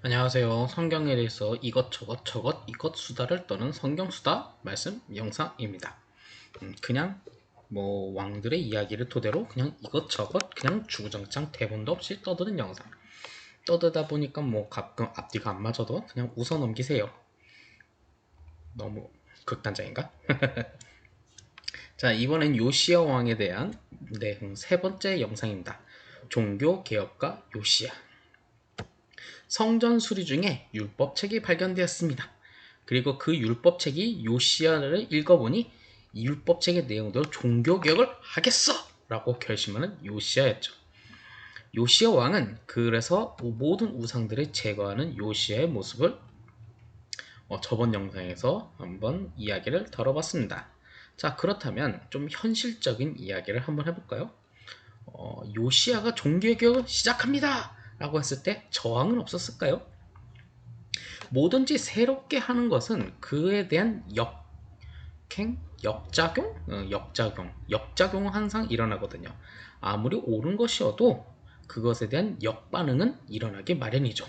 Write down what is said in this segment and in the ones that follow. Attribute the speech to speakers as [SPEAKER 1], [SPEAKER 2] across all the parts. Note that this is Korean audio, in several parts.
[SPEAKER 1] 안녕하세요. 성경에 대해서 이것저것 저것 이것 수다를 떠는 성경수다 말씀 영상입니다. 그냥 뭐 왕들의 이야기를 토대로 그냥 이것저것 그냥 주구장창 대본도 없이 떠드는 영상. 떠들다 보니까 뭐 가끔 앞뒤가 안 맞아도 그냥 웃어 넘기세요. 너무 극단적인가? 자, 이번엔 요시야 왕에 대한 세 번째 영상입니다. 종교 개혁가 요시야. 성전 수리 중에 율법책이 발견되었습니다. 그리고 그 율법책이 요시야를 읽어보니 이 율법책의 내용대로 종교개혁을 하겠어! 라고 결심하는 요시야였죠. 요시야 왕은 그래서 모든 우상들을 제거하는 요시야의 모습을 저번 영상에서 한번 이야기를 다뤄봤습니다. 자, 그렇다면 좀 현실적인 이야기를 한번 해볼까요? 요시야가 종교개혁을 시작합니다! 라고 했을 때 저항은 없었을까요? 뭐든지 새롭게 하는 것은 그에 대한 역작용? 역작용은 항상 일어나거든요. 아무리 옳은 것이어도 그것에 대한 역반응은 일어나기 마련이죠.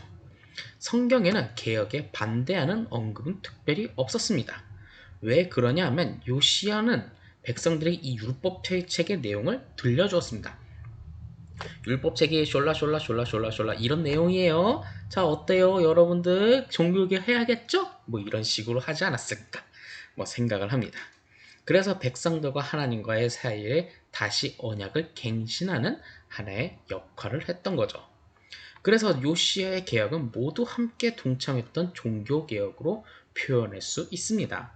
[SPEAKER 1] 성경에는 개혁에 반대하는 언급은 특별히 없었습니다. 왜 그러냐 하면 요시야는 백성들에게 이 율법책의 내용을 들려주었습니다. 율법책이 숄라 이런 내용이에요. 자, 어때요 여러분들? 종교개혁 해야겠죠? 뭐 이런 식으로 하지 않았을까 뭐 생각을 합니다. 그래서 백성들과 하나님과의 사이에 다시 언약을 갱신하는 하나의 역할을 했던 거죠. 그래서 요시야의 개혁은 모두 함께 동참했던 종교개혁으로 표현할 수 있습니다.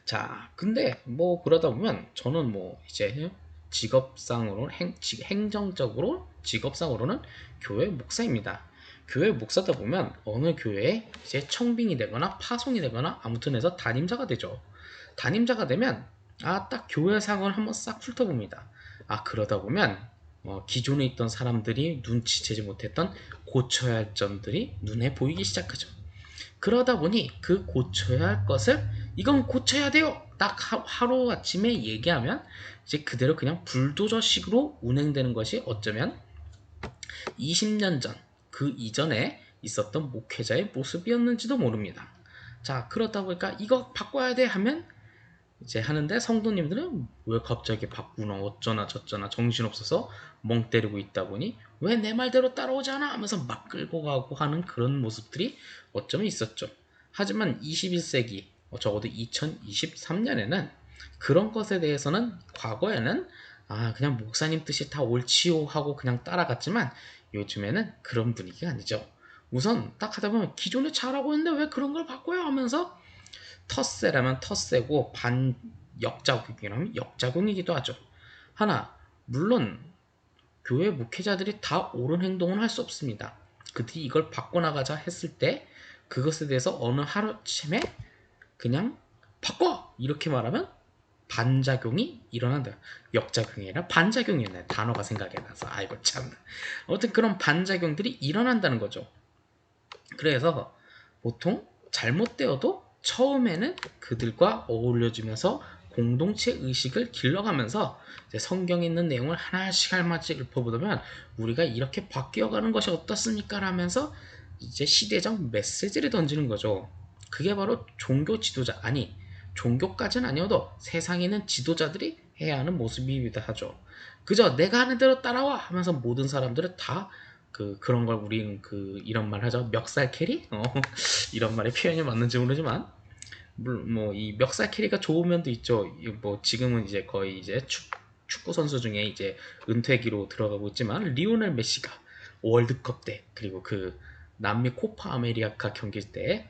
[SPEAKER 1] 자, 근데 뭐 그러다 보면 저는 뭐 이제 직업상으로 행정적으로 직업상으로는 교회 목사입니다. 교회 목사다 보면 어느 교회에 이제 청빙이 되거나 파송이 되거나 아무튼 해서 담임자가 되죠. 담임자가 되면 딱 교회 상을 한번 싹 훑어봅니다. 그러다 보면 기존에 있던 사람들이 눈치채지 못했던 고쳐야 할 점들이 눈에 보이기 시작하죠. 그러다 보니 그 고쳐야 할 것을 이건 고쳐야 돼요. 딱 하루 아침에 얘기하면 이제 그대로 그냥 불도저식으로 운행되는 것이 어쩌면 20년 전, 그 이전에 있었던 목회자의 모습이었는지도 모릅니다. 자, 그렇다 보니까 이거 바꿔야 돼 하면 이제 하는데 성도님들은 왜 갑자기 바꾸나 어쩌나 저쩌나 정신없어서 멍 때리고 있다 보니 왜 내 말대로 따라오지 않아 하면서 막 끌고 가고 하는 그런 모습들이 어쩌면 있었죠. 하지만 21세기 적어도 2023년에는 그런 것에 대해서는 과거에는 그냥 목사님 뜻이 다 옳지요 하고 그냥 따라갔지만 요즘에는 그런 분위기가 아니죠. 우선 딱 하다 보면 기존에 잘하고 있는데 왜 그런 걸 바꿔요 하면서 텃세라면 텃세고 반역작용이라면 역작용이기도 하죠. 하나, 물론 교회 목회자들이 다 옳은 행동은 할 수 없습니다. 그들이 이걸 바꿔나가자 했을 때 그것에 대해서 어느 하루쯤에 그냥 바꿔! 이렇게 말하면 반작용이 일어난다. 역작용이 아니라 반작용이었네. 단어가 생각이 나서. 아이고 참. 아무튼 그런 반작용들이 일어난다는 거죠. 그래서 보통 잘못되어도 처음에는 그들과 어울려지면서 공동체 의식을 길러가면서 성경에 있는 내용을 하나씩 알맞게 읊어보면 우리가 이렇게 바뀌어가는 것이 어떻습니까? 라면서 이제 시대적 메시지를 던지는 거죠. 그게 바로 종교 지도자, 아니 종교까지는 아니어도 세상에 있는 지도자들이 해야 하는 모습이기도 하죠. 그저 내가 하는 대로 따라와 하면서 모든 사람들은 다 그런 걸 우리는 이런 말 하죠. 멱살 캐리? 이런 말의 표현이 맞는지 모르지만 뭐 이 멱살 캐리가 좋은 면도 있죠. 뭐 지금은 이제 거의 이제 축구 선수 중에 이제 은퇴기로 들어가고 있지만 리오넬 메시가 월드컵 때 그리고 그 남미 코파 아메리카 경기 때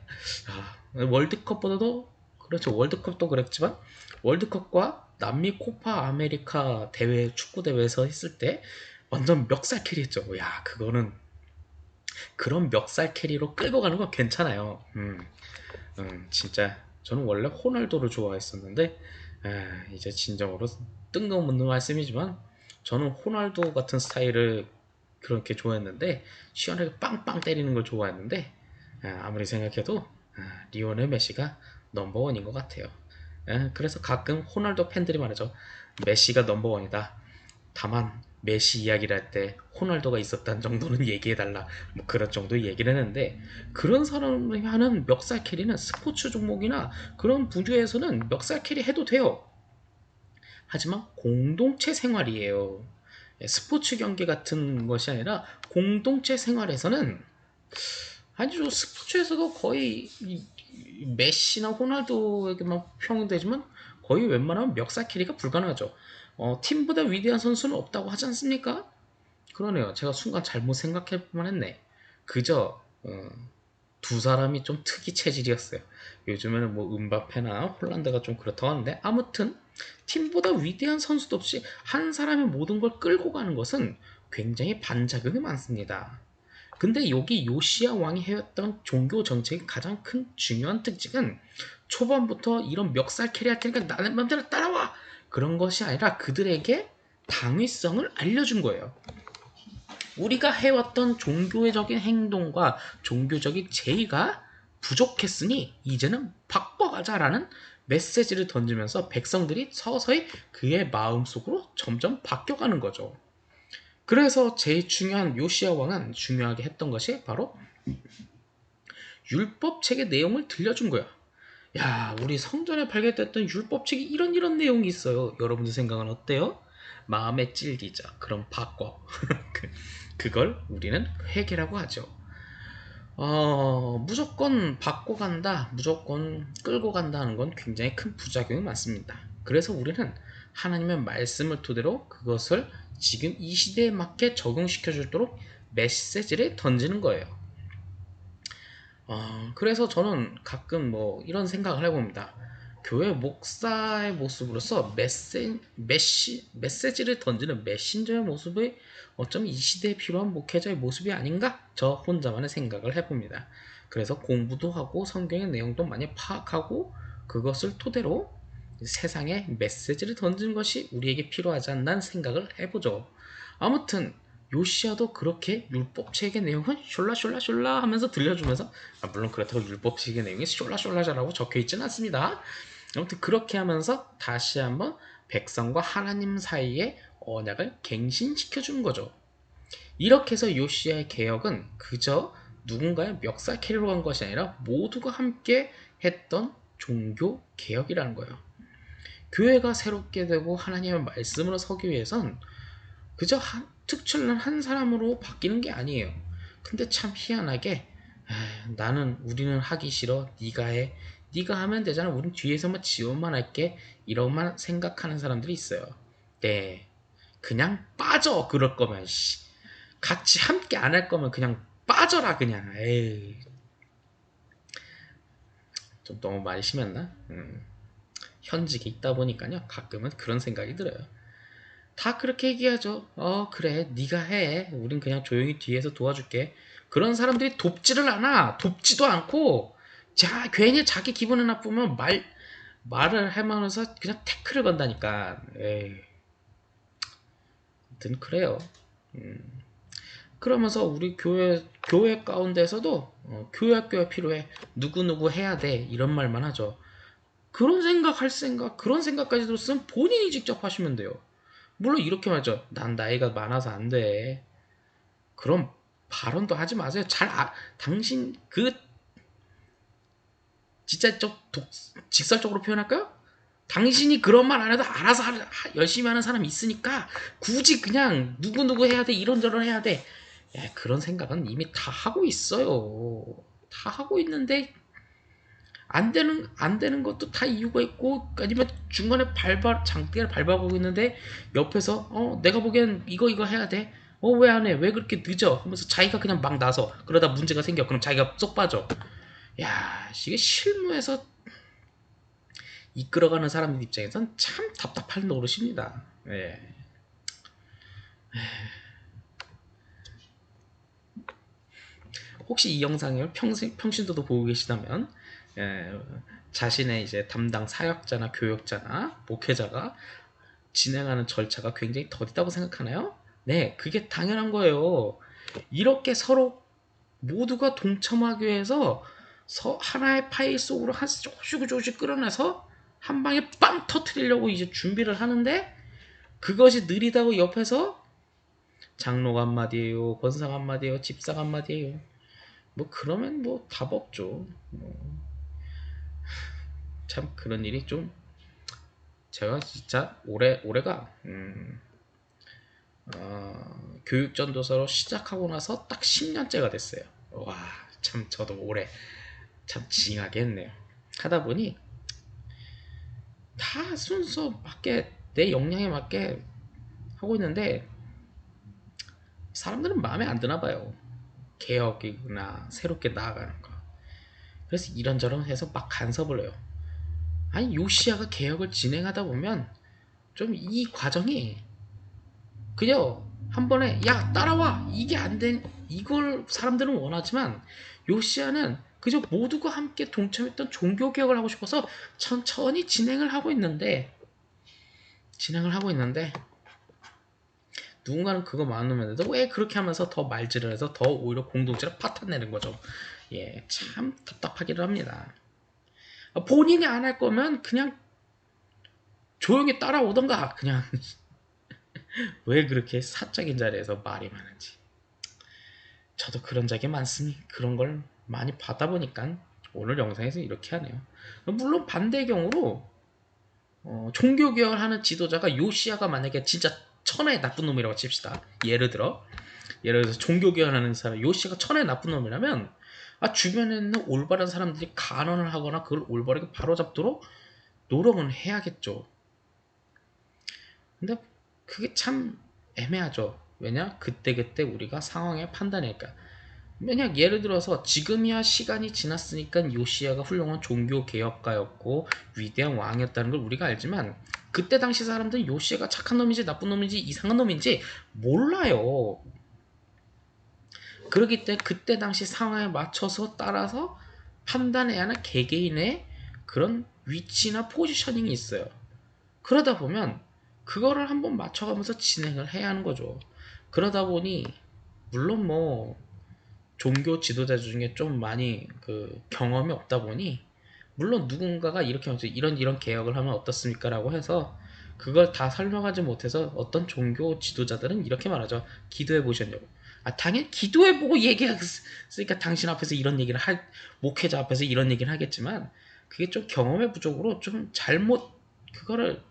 [SPEAKER 1] 월드컵보다도 그렇죠. 월드컵도 그랬지만 월드컵과 남미 코파 아메리카 대회 축구 대회에서 했을 때 완전 멱살 캐리했죠. 야, 그거는 그런 멱살 캐리로 끌고 가는 거 괜찮아요. 진짜 저는 원래 호날두를 좋아했었는데 이제 진정으로 뜬금없는 말씀이지만 저는 호날두 같은 스타일을 그렇게 좋아했는데 시원하게 빵빵 때리는 걸 좋아했는데 아무리 생각해도 리오넬 메시가 넘버원인 것 같아요. 그래서 가끔 호날두 팬들이 말하죠. 메시가 넘버원이다. 다만 메시 이야기를 할 때 호날두가 있었다는 정도는 얘기해달라 뭐 그런 정도 얘기를 했는데 그런 사람이 하는 멱살 캐리는 스포츠 종목이나 그런 부류에서는 멱살 캐리 해도 돼요. 하지만 공동체 생활이에요. 스포츠 경기 같은 것이 아니라 공동체 생활에서는 아니죠. 스포츠에서도 거의 메시나 호날두에게만 평행되지만 거의 웬만하면 멱살 캐리가 불가능하죠. 팀보다 위대한 선수는 없다고 하지 않습니까? 그러네요. 제가 순간 잘못 생각할 뻔했네. 그저 두 사람이 좀 특이 체질이었어요. 요즘에는 뭐 음바페나 홀란드가 좀 그렇다고 하는데 아무튼 팀보다 위대한 선수도 없이 한 사람이 모든 걸 끌고 가는 것은 굉장히 반작용이 많습니다. 근데 여기 요시야 왕이 해왔던 종교 정책의 가장 큰 중요한 특징은 초반부터 이런 멱살 캐리할 테니까 나는 맘대로 따라와! 그런 것이 아니라 그들에게 당위성을 알려준 거예요. 우리가 해왔던 종교적인 행동과 종교적인 제의가 부족했으니 이제는 바꿔가자라는 메시지를 던지면서 백성들이 서서히 그의 마음속으로 점점 바뀌어가는 거죠. 그래서 제일 중요한 요시야 왕은 중요하게 했던 것이 바로 율법책의 내용을 들려준 거야. 야, 우리 성전에 발견됐던 율법책이 이런 내용이 있어요. 여러분들 생각은 어때요? 마음에 찔리자. 그럼 바꿔. 그걸 우리는 회개라고 하죠. 무조건 바꿔 간다, 무조건 끌고 간다는 건 굉장히 큰 부작용이 많습니다. 그래서 우리는 하나님의 말씀을 토대로 그것을 지금 이 시대에 맞게 적용시켜 주도록 메시지를 던지는 거예요. 그래서 저는 가끔 뭐 이런 생각을 해봅니다. 교회 목사의 모습으로서 메시지를 던지는 메신저의 모습이 어쩌면 이 시대에 필요한 목회자의 모습이 아닌가? 저 혼자만의 생각을 해봅니다. 그래서 공부도 하고 성경의 내용도 많이 파악하고 그것을 토대로 세상에 메시지를 던지는 것이 우리에게 필요하지 않나 생각을 해보죠. 아무튼 요시아도 그렇게 율법책의 내용을 숄라숄라숄라 하면서 들려주면서 물론 그렇다고 율법책의 내용이 숄라숄라라고 적혀있지는 않습니다. 아무튼 그렇게 하면서 다시 한번 백성과 하나님 사이의 언약을 갱신시켜 주는 거죠. 이렇게 해서 요시아의 개혁은 그저 누군가의 멱살 캐리로 간 것이 아니라 모두가 함께 했던 종교 개혁이라는 거예요. 교회가 새롭게 되고 하나님의 말씀으로 서기 위해선 그저 특출난 한 사람으로 바뀌는 게 아니에요. 근데 참 희한하게 우리는 하기 싫어. 네가 해. 네가 하면 되잖아. 우린 뒤에서만 지원만 할게. 이러만 생각하는 사람들이 있어요. 네. 그냥 빠져. 그럴 거면 같이 함께 안 할 거면 그냥 빠져라 그냥. 에이. 좀 너무 말이 심했나? 현직에 있다 보니까요. 가끔은 그런 생각이 들어요. 다 그렇게 얘기하죠. 그래 네가 해. 우린 그냥 조용히 뒤에서 도와줄게. 그런 사람들이 돕지를 않아. 돕지도 않고 괜히 자기 기분이 나쁘면 말을 하면서 그냥 태클을 건다니까. 에이. 아무튼 그래요. 그러면서 우리 교회 가운데서도 교회학교가 필요해. 누구누구 해야 돼. 이런 말만 하죠. 그런 생각까지 들었으면 본인이 직접 하시면 돼요. 물론 이렇게 말하죠. 난 나이가 많아서 안 돼. 그럼 발언도 하지 마세요. 당신 진짜 직설적으로 표현할까요? 당신이 그런 말 안 해도 알아서 열심히 하는 사람이 있으니까 굳이 그냥 누구누구 해야 돼 이런저런 해야 돼. 야, 그런 생각은 이미 다 하고 있어요. 다 하고 있는데 안 되는 것도 다 이유가 있고 아니면 중간에 장대를 밟아보고 있는데 옆에서 내가 보기엔 이거 해야 돼. 왜 안 해? 왜 그렇게 늦어? 하면서 자기가 그냥 막 나서 그러다 문제가 생겨. 그럼 자기가 쏙 빠져. 야, 이게 실무에서 이끌어가는 사람들 입장에선 참 답답한 노릇입니다. 예. 혹시 이 영상을 평신도도 보고 계시다면 예, 자신의 이제 담당 사역자나 교역자나 목회자가 진행하는 절차가 굉장히 더디다고 생각하나요? 네, 그게 당연한 거예요. 이렇게 서로 모두가 동참하기 위해서 하나의 파일 속으로 조금씩 끌어내서 한 방에 빵 터트리려고 이제 준비를 하는데 그것이 느리다고 옆에서 장로가 한마디예요, 권사가 한마디예요, 집사가 한마디예요. 뭐 그러면 뭐 답 없죠. 참 그런 일이 좀 제가 진짜 올해가 교육전도사로 시작하고 나서 딱 10년째가 됐어요. 와, 참 저도 올해 참 징하게 했네요. 하다 보니 다 순서 맞게 내 역량에 맞게 하고 있는데 사람들은 마음에 안 드나 봐요. 개혁이나 새롭게 나아가는 거. 그래서 이런저런 해서 막 간섭을 해요. 아니 요시아가 개혁을 진행하다 보면 좀 이 과정이 그냥 한 번에 야 따라와 이게 안 된 이걸 사람들은 원하지만 요시아는 그저 모두가 함께 동참했던 종교 개혁을 하고 싶어서 천천히 진행을 하고 있는데 누군가는 그거 많으면서도 왜 그렇게 하면서 더 말질을 해서 더 오히려 공동체를 파탄내는 거죠. 예, 참 답답하기도 합니다. 본인이 안 할 거면 그냥 조용히 따라오던가 그냥 왜 그렇게 사적인 자리에서 말이 많은지. 저도 그런 적이 많으니 그런 걸 많이 받아보니까 오늘 영상에서 이렇게 하네요. 물론 반대의 경우로 종교개혁을 하는 지도자가 요시아가 만약에 진짜 천하의 나쁜 놈이라고 칩시다. 예를 들어서 종교개혁을 하는 사람 요시아가 천하의 나쁜 놈이라면 주변에 있는 올바른 사람들이 간언을 하거나 그걸 올바르게 바로잡도록 노력은 해야겠죠. 근데 그게 참 애매하죠. 왜냐? 그때그때 우리가 상황에 판단할까. 왜냐 예를 들어서 지금이야 시간이 지났으니까 요시야가 훌륭한 종교 개혁가였고 위대한 왕이었다는 걸 우리가 알지만 그때 당시 사람들은 요시야가 착한 놈인지 나쁜 놈인지 이상한 놈인지 몰라요. 그렇기 때문에 그때 당시 상황에 맞춰서 따라서 판단해야 하는 개개인의 그런 위치나 포지셔닝이 있어요. 그러다 보면 그거를 한번 맞춰가면서 진행을 해야 하는 거죠. 그러다 보니 물론 뭐 종교 지도자 중에 좀 많이 그 경험이 없다 보니 물론 누군가가 이렇게 하면서 이런 개혁을 하면 어떻습니까? 라고 해서 그걸 다 설명하지 못해서 어떤 종교 지도자들은 이렇게 말하죠. 기도해 보셨냐고. 당연히 기도해보고 얘기했으니까 당신 앞에서 이런 얘기를 목회자 앞에서 이런 얘기를 하겠지만 그게 좀 경험의 부족으로 좀 잘못 그거를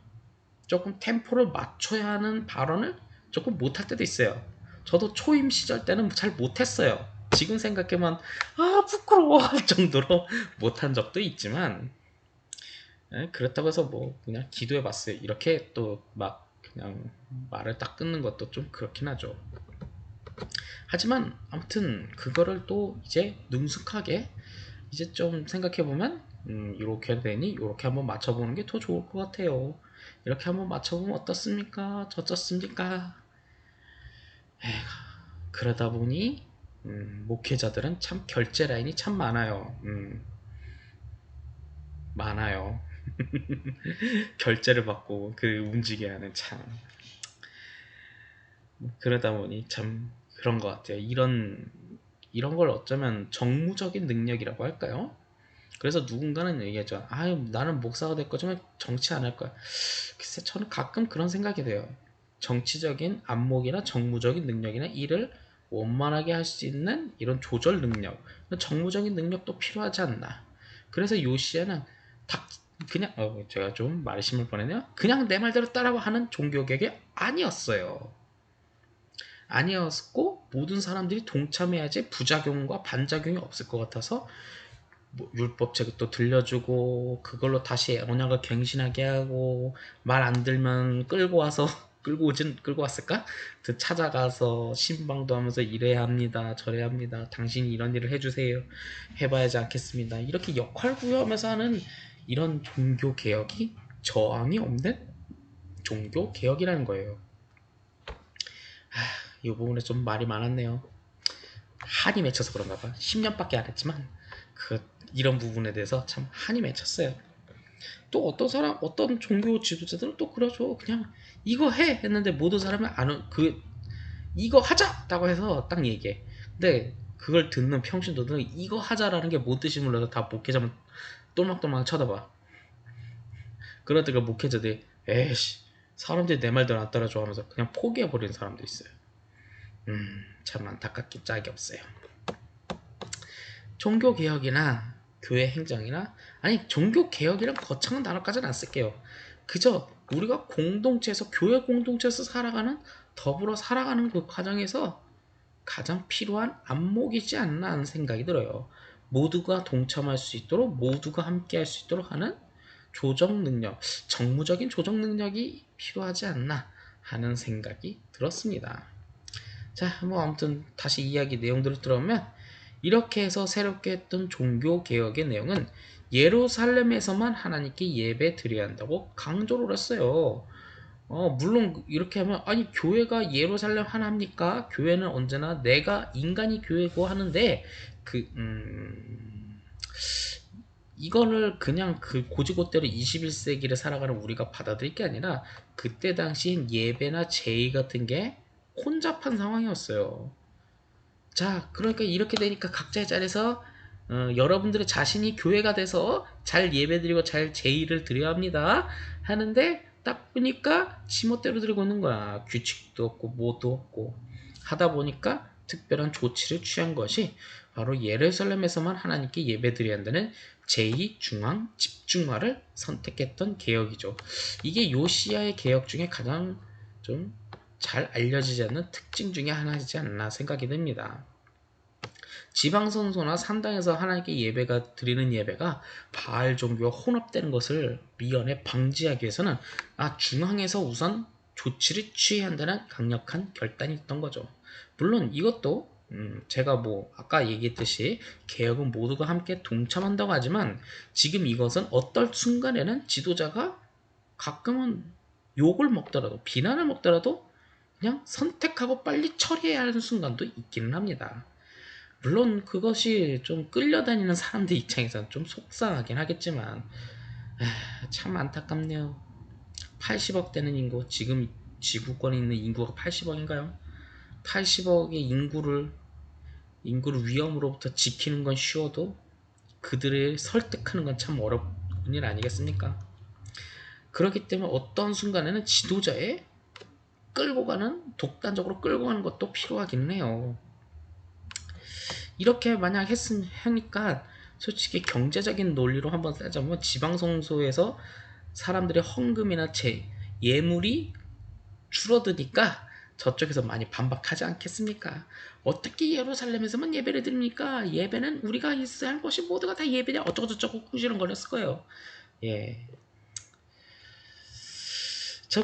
[SPEAKER 1] 조금 템포를 맞춰야 하는 발언을 조금 못할 때도 있어요. 저도 초임 시절 때는 잘 못했어요. 지금 생각해만 부끄러워 할 정도로 못한 적도 있지만 그렇다고 해서 뭐 그냥 기도해봤어요. 이렇게 또 막 그냥 말을 딱 끊는 것도 좀 그렇긴 하죠. 하지만 아무튼 그거를 또 이제 능숙하게 이제 좀 생각해보면 이렇게 되니 이렇게 한번 맞춰보는 게 더 좋을 것 같아요. 이렇게 한번 맞춰보면 어떻습니까? 저쩌습니까? 그러다 보니 목회자들은 참 결제 라인이 참 많아요. 많아요. 결제를 받고 그 움직여야 하는 참 그러다 보니 참 그런 것 같아요. 이런 걸 어쩌면 정무적인 능력이라고 할까요? 그래서 누군가는 얘기하죠. 나는 목사가 될 거지만 정치 안 할 거야. 글쎄, 저는 가끔 그런 생각이 돼요. 정치적인 안목이나 정무적인 능력이나 일을 원만하게 할 수 있는 이런 조절 능력, 정무적인 능력도 필요하지 않나. 그래서 요시아는 딱 그냥 제가 좀 말이 심을 뻔했네요. 그냥 내 말대로 따라와 하는 종교개혁이 아니었어요. 아니었고 모든 사람들이 동참해야지 부작용과 반작용이 없을 것 같아서 뭐 율법책을 또 들려주고 그걸로 다시 언약을 갱신하게 하고 말 안 들면 끌고 와서 끌고 왔을까? 찾아가서 신방도 하면서 이래야 합니다. 저래야 합니다. 당신이 이런 일을 해주세요. 해봐야지 않겠습니다. 이렇게 역할 부여하면서 하는 이런 종교 개혁이 저항이 없는 종교 개혁이라는 거예요. 이 부분에 좀 말이 많았네요. 한이 맺혀서 그런가 봐. 10년밖에 안 했지만 이런 부분에 대해서 참 한이 맺혔어요. 또 어떤 종교 지도자들은 또 그러죠. 그냥 이거 해 했는데 모든 사람이 이거 하자라고 해서 딱 얘기해. 근데 그걸 듣는 평신도들은 이거 하자라는 게 뭔 뜻인지 몰라서 다 목회자만 똘망똘망 쳐다봐. 그러다가 목회자들이 에이씨 사람들이 내 말대로 안 따라줘 하면서 그냥 포기해버리는 사람도 있어요. 참 안타깝게 짝이 없어요. 종교개혁이나 교회 행정이나, 아니 종교개혁이란 거창한 단어까지는 안 쓸게요. 그저 우리가 공동체에서, 교회 공동체에서 살아가는, 더불어 살아가는 그 과정에서 가장 필요한 안목이지 않나 하는 생각이 들어요. 모두가 동참할 수 있도록, 모두가 함께 할 수 있도록 하는 조정 능력, 정무적인 조정 능력이 필요하지 않나 하는 생각이 들었습니다. 자, 뭐 아무튼 다시 이야기 내용들을 들어오면, 이렇게 해서 새롭게 했던 종교 개혁의 내용은 예루살렘에서만 하나님께 예배 드려야 한다고 강조를 했어요. 물론 이렇게 하면, 아니 교회가 예루살렘 하나입니까? 교회는 언제나 내가 인간이 교회고 하는데, 그 이거를 그냥 그 고지고대로 21세기를 살아가는 우리가 받아들일 게 아니라, 그때 당시엔 예배나 제의 같은 게 혼잡한 상황이었어요. 자, 그러니까 이렇게 되니까 각자의 자리에서 여러분들의 자신이 교회가 돼서 잘 예배드리고 잘 제의를 드려야 합니다 하는데, 딱 보니까 지멋대로 들고 오는 거야. 규칙도 없고 뭐도 없고 하다 보니까 특별한 조치를 취한 것이 바로 예루살렘에서만 하나님께 예배드려야 한다는 제2중앙 집중화를 선택했던 개혁이죠. 이게 요시야의 개혁 중에 가장 좀 잘 알려지지 않는 특징 중에 하나이지 않나 생각이 듭니다. 지방선소나 산당에서 하나님께 예배가 드리는 예배가 바알 종교와 혼합되는 것을 미연에 방지하기 위해서는 중앙에서 우선 조치를 취해야 한다는 강력한 결단이 있던 거죠. 물론 이것도 제가 뭐 아까 얘기했듯이 개혁은 모두가 함께 동참한다고 하지만, 지금 이것은 어떨 순간에는 지도자가 가끔은 욕을 먹더라도, 비난을 먹더라도 그냥 선택하고 빨리 처리해야 하는 순간도 있기는 합니다. 물론 그것이 좀 끌려다니는 사람들 입장에서는 좀 속상하긴 하겠지만, 참 안타깝네요. 80억 되는 인구, 지금 지구권에 있는 인구가 80억인가요? 80억의 인구를 위험으로부터 지키는 건 쉬워도 그들을 설득하는 건 참 어려운 일 아니겠습니까? 그렇기 때문에 어떤 순간에는 지도자의 독단적으로 끌고 가는 것도 필요하긴 해요. 이렇게 만약 하니까 솔직히 경제적인 논리로 한번 따져보면, 지방성소에서 사람들의 헌금이나 예물이 줄어드니까 저쪽에서 많이 반박하지 않겠습니까? 어떻게 예루살렘에서만 예배를 드립니까? 예배는 우리가 있어야 할 것이 모두가 다 예배냐, 어쩌고저쩌고 꾸지런거렸을 거예요. 예.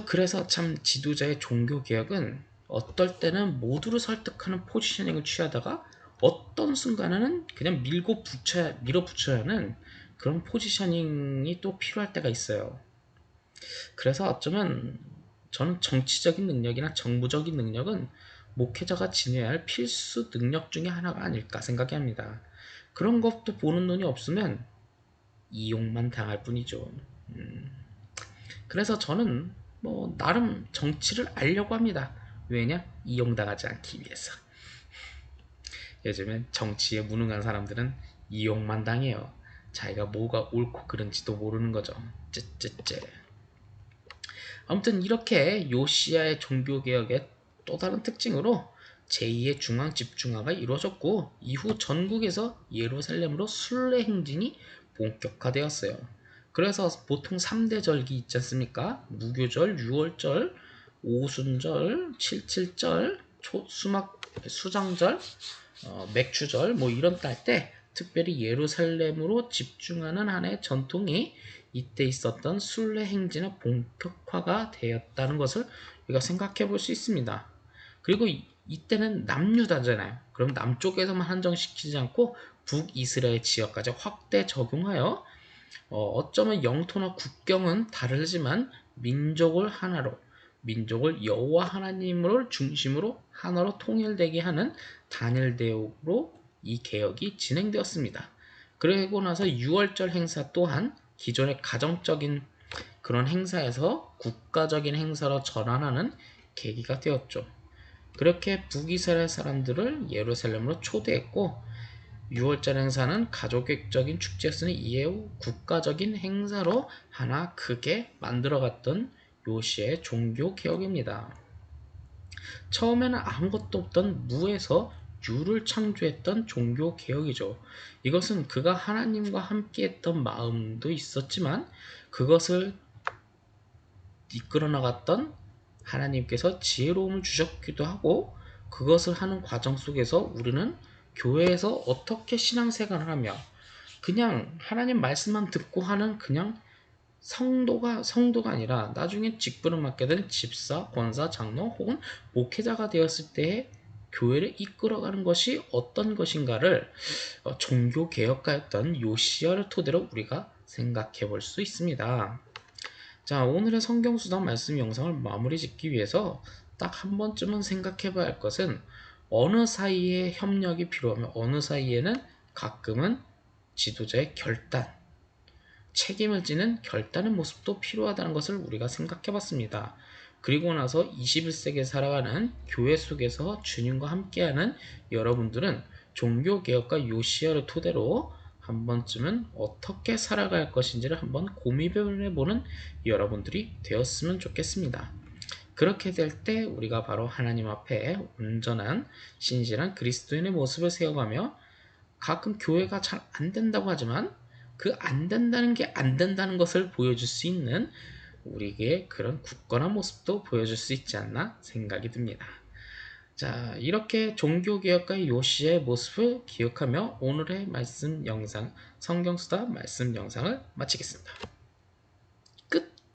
[SPEAKER 1] 그래서 참 지도자의 종교개혁은 어떨 때는 모두를 설득하는 포지셔닝을 취하다가, 어떤 순간에는 그냥 밀어붙여야 하는 그런 포지셔닝이 또 필요할 때가 있어요. 그래서 어쩌면 저는 정치적인 능력이나 정부적인 능력은 목회자가 지녀야 할 필수 능력 중에 하나가 아닐까 생각이 합니다. 그런 것도 보는 눈이 없으면 이용만 당할 뿐이죠. 그래서 저는 뭐 나름 정치를 알려고 합니다. 왜냐? 이용당하지 않기 위해서. 요즘엔 정치에 무능한 사람들은 이용만 당해요. 자기가 뭐가 옳고 그른지도 모르는 거죠. 쯔쯔쯔. 아무튼 이렇게 요시야의 종교개혁의 또 다른 특징으로 제2의 중앙 집중화가 이루어졌고, 이후 전국에서 예루살렘으로 순례 행진이 본격화되었어요. 그래서 보통 3대 절기 있지 않습니까? 무교절, 유월절, 오순절, 칠칠절, 수장절, 맥주절, 뭐 이런 딸 때 특별히 예루살렘으로 집중하는 한 해 전통이 이때 있었던 순례 행진의 본격화가 되었다는 것을 우리가 생각해 볼 수 있습니다. 그리고 이때는 남유다잖아요. 그럼 남쪽에서만 한정시키지 않고 북이스라엘 지역까지 확대 적용하여, 어쩌면 영토나 국경은 다르지만 민족을 여호와 하나님을 중심으로 하나로 통일되게 하는 단일 대우로 이 개혁이 진행되었습니다. 그리고 나서 6월절 행사 또한 기존의 가정적인 그런 행사에서 국가적인 행사로 전환하는 계기가 되었죠. 그렇게 북이스라엘 사람들을 예루살렘으로 초대했고, 6월절 행사는 가족적인 축제였으니 이후 국가적인 행사로 하나 크게 만들어갔던 요시의 종교 개혁입니다. 처음에는 아무것도 없던 무에서 유를 창조했던 종교 개혁이죠. 이것은 그가 하나님과 함께했던 마음도 있었지만 그것을 이끌어 나갔던 하나님께서 지혜로움을 주셨기도 하고, 그것을 하는 과정 속에서 우리는 교회에서 어떻게 신앙생활을 하며 그냥 하나님 말씀만 듣고 하는 그냥 성도가 아니라 나중에 직분을 맡게 된 집사, 권사, 장로 혹은 목회자가 되었을 때의 교회를 이끌어가는 것이 어떤 것인가를 종교개혁가였던 요시야를 토대로 우리가 생각해 볼 수 있습니다. 자, 오늘의 성경수단 말씀 영상을 마무리 짓기 위해서 딱 한 번쯤은 생각해 봐야 할 것은, 어느 사이에 협력이 필요하며 어느 사이에는 가끔은 지도자의 결단, 책임을 지는 결단의 모습도 필요하다는 것을 우리가 생각해 봤습니다. 그리고 나서 21세기에 살아가는 교회 속에서 주님과 함께하는 여러분들은 종교개혁과 요시야를 토대로 한 번쯤은 어떻게 살아갈 것인지를 한번 고민해보는 여러분들이 되었으면 좋겠습니다. 그렇게 될 때 우리가 바로 하나님 앞에 온전한 신실한 그리스도인의 모습을 세워가며, 가끔 교회가 잘 안 된다고 하지만 그 안 된다는 게 안 된다는 것을 보여줄 수 있는 우리에게 그런 굳건한 모습도 보여줄 수 있지 않나 생각이 듭니다. 자, 이렇게 종교개혁가의 요시의 모습을 기억하며 오늘의 말씀 영상, 성경수다 말씀 영상을 마치겠습니다.